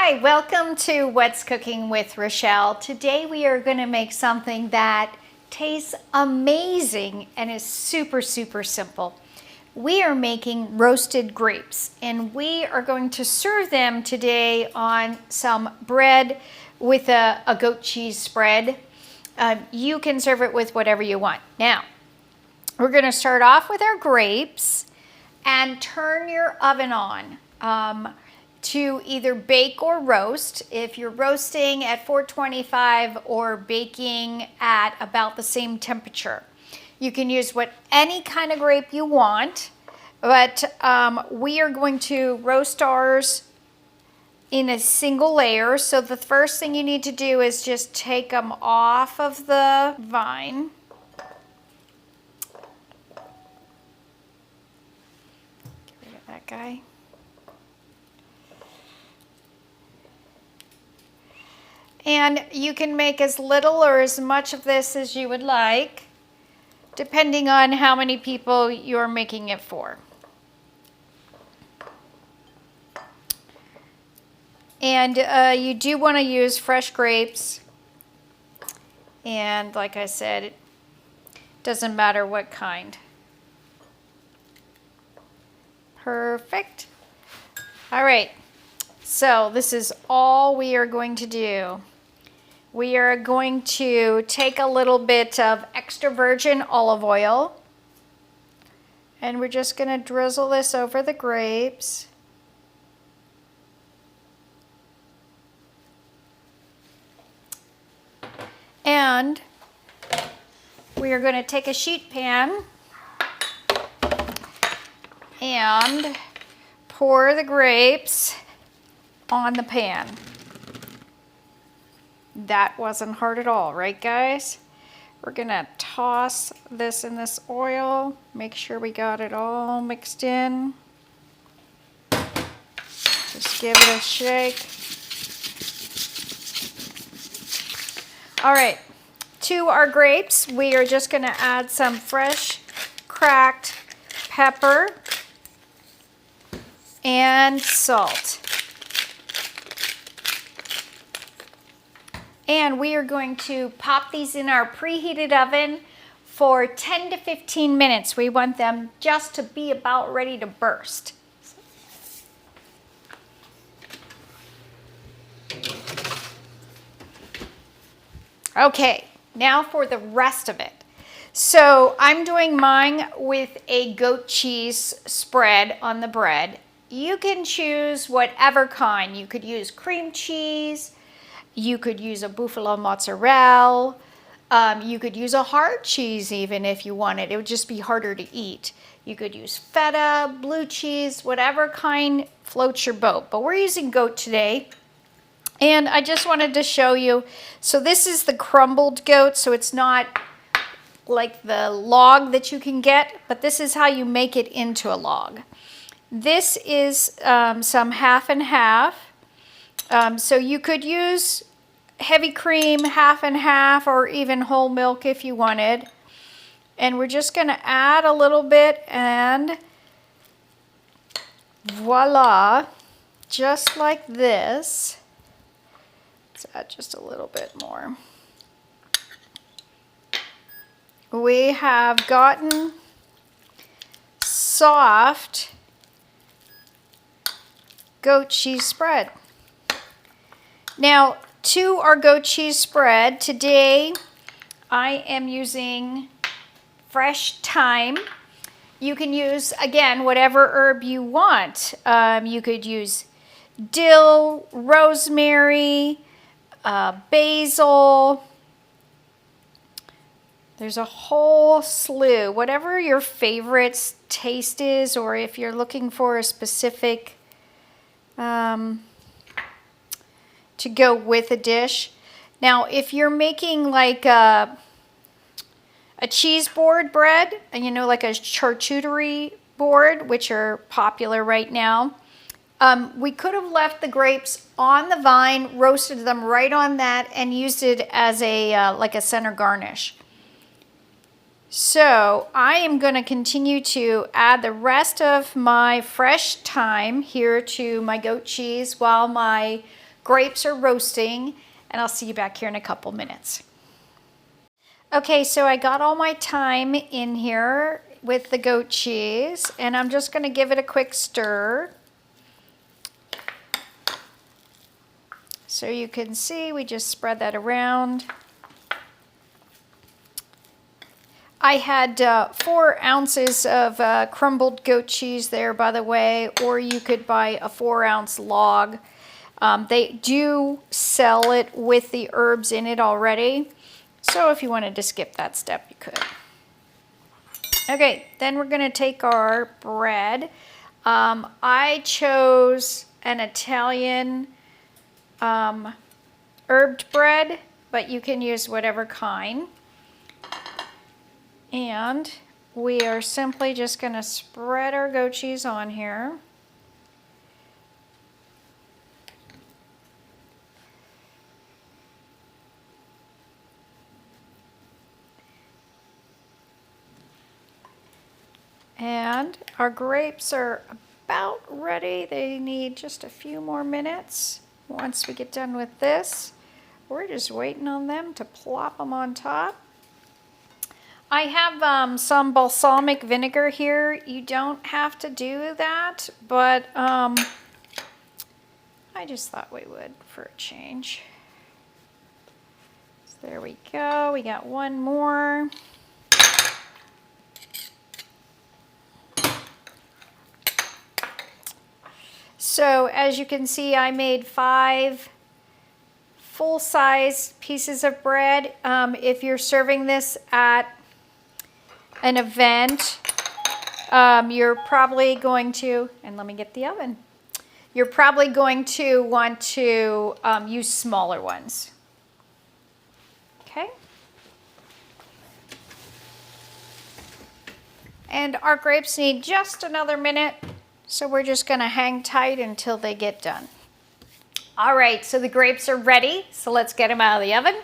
Hi, welcome to What's Cooking with Rochelle. Today we are going to make something that tastes amazing and is super simple. We are making roasted grapes and we are going to serve them today on some bread with a goat cheese spread. You can serve it with whatever you want. Now, we're going to start off with our grapes and turn your oven on. To either bake or roast. If you're roasting at 425 or baking at about the same temperature. You can use any kind of grape you want, but we are going to roast ours in a single layer. So the first thing you need to do is just take them off of the vine. Get rid of that guy. And you can make as little or as much of this as you would like, depending on how many people you're making it for. And you do want to use fresh grapes. And like I said, it doesn't matter what kind. Perfect. All right. So this is all we are going to do. We are going to take a little bit of extra virgin olive oil and we're just going to drizzle this over the grapes. And we are going to take a sheet pan and pour the grapes on the pan. That wasn't hard at all, right guys? We're gonna toss this in this oil, make sure we got it all mixed in. Just give it a shake. All right, to our grapes, we are just gonna add some fresh cracked pepper and salt. And we are going to pop these in our preheated oven for 10 to 15 minutes. We want them just to be about ready to burst. Okay, now for the rest of it. So I'm doing mine with a goat cheese spread on the bread. You can choose whatever kind. You could use cream cheese. You could use a buffalo mozzarella. You could use a hard cheese even if you wanted. It would just be harder to eat. You could use feta, blue cheese, whatever kind floats your boat. But we're using goat today. And I just wanted to show you. So this is the crumbled goat. So it's not like the log that you can get. But this is how you make it into a log. This is some half and half. So you could use heavy cream, half and half, or even whole milk if you wanted. And we're just going to add a little bit and voila, just like this. Let's add just a little bit more. We have gotten soft goat cheese spread. Now, to our goat cheese spread, today I am using fresh thyme. You can use, again, whatever herb you want. You could use dill, rosemary, basil. There's a whole slew. Whatever your favorite taste is, or if you're looking for a specific to go with a dish. Now, if you're making like a cheese board bread, and you know, like a charcuterie board, which are popular right now, we could have left the grapes on the vine, roasted them right on that, and used it as a like a center garnish. So I am going to continue to add the rest of my fresh thyme here to my goat cheese while my grapes are roasting, and I'll see you back here in a couple minutes. Okay, so I got all my thyme in here with the goat cheese, and I'm just going to give it a quick stir. So you can see we just spread that around. I had 4 ounces of crumbled goat cheese there, by the way, or you could buy a 4-ounce log. They do sell it with the herbs in it already. So if you wanted to skip that step, you could. Okay, then we're going to take our bread. I chose an Italian herbed bread, but you can use whatever kind. And we are simply just going to spread our goat cheese on here. And our grapes are about ready. They need just a few more minutes. Once we get done with this, we're just waiting on them to plop them on top. I have some balsamic vinegar here. You don't have to do that, but I just thought we would for a change. So there we go. We got one more. So as you can see, I made 5 full-size pieces of bread. If you're serving this at an event, you're probably going to, and let me get the oven, you're probably going to want to use smaller ones. Okay. And our grapes need just another minute. So we're just going to hang tight until they get done. All right, so the grapes are ready. So let's get them out of the oven.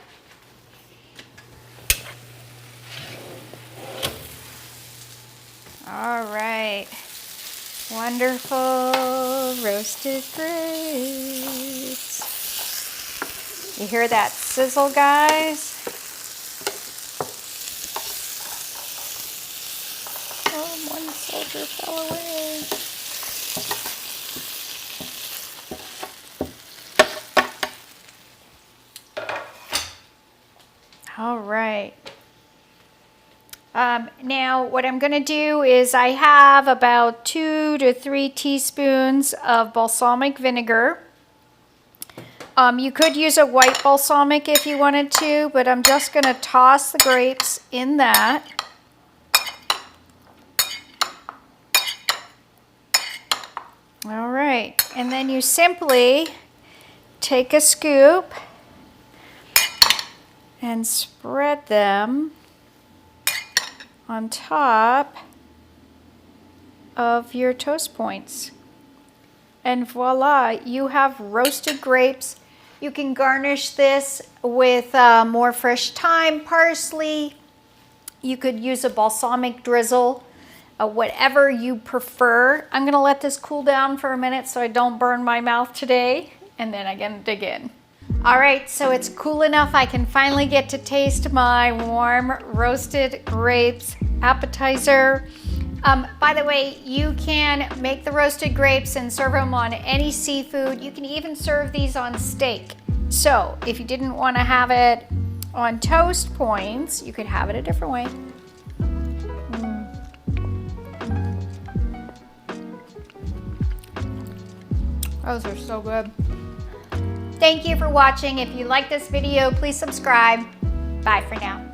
All right, wonderful roasted grapes. You hear that sizzle, guys? Oh, one soldier fell away. All right. Now what I'm going to do is I have about 2 to 3 teaspoons of balsamic vinegar. You could use a white balsamic if you wanted to, but I'm just going to toss the grapes in that. All right, and then you simply take a scoop and spread them on top of your toast points. And voila, you have roasted grapes. You can garnish this with more fresh thyme, parsley. You could use a balsamic drizzle, whatever you prefer. I'm gonna let this cool down for a minute so I don't burn my mouth today, and then I can dig in. All right, so it's cool enough I can finally get to taste my warm roasted grapes appetizer. By the way, you can make the roasted grapes and serve them on any seafood. You can even serve these on steak. So if you didn't want to have it on toast points, you could have it a different way. Those are so good. Thank you for watching. If you like this video, please subscribe. Bye for now.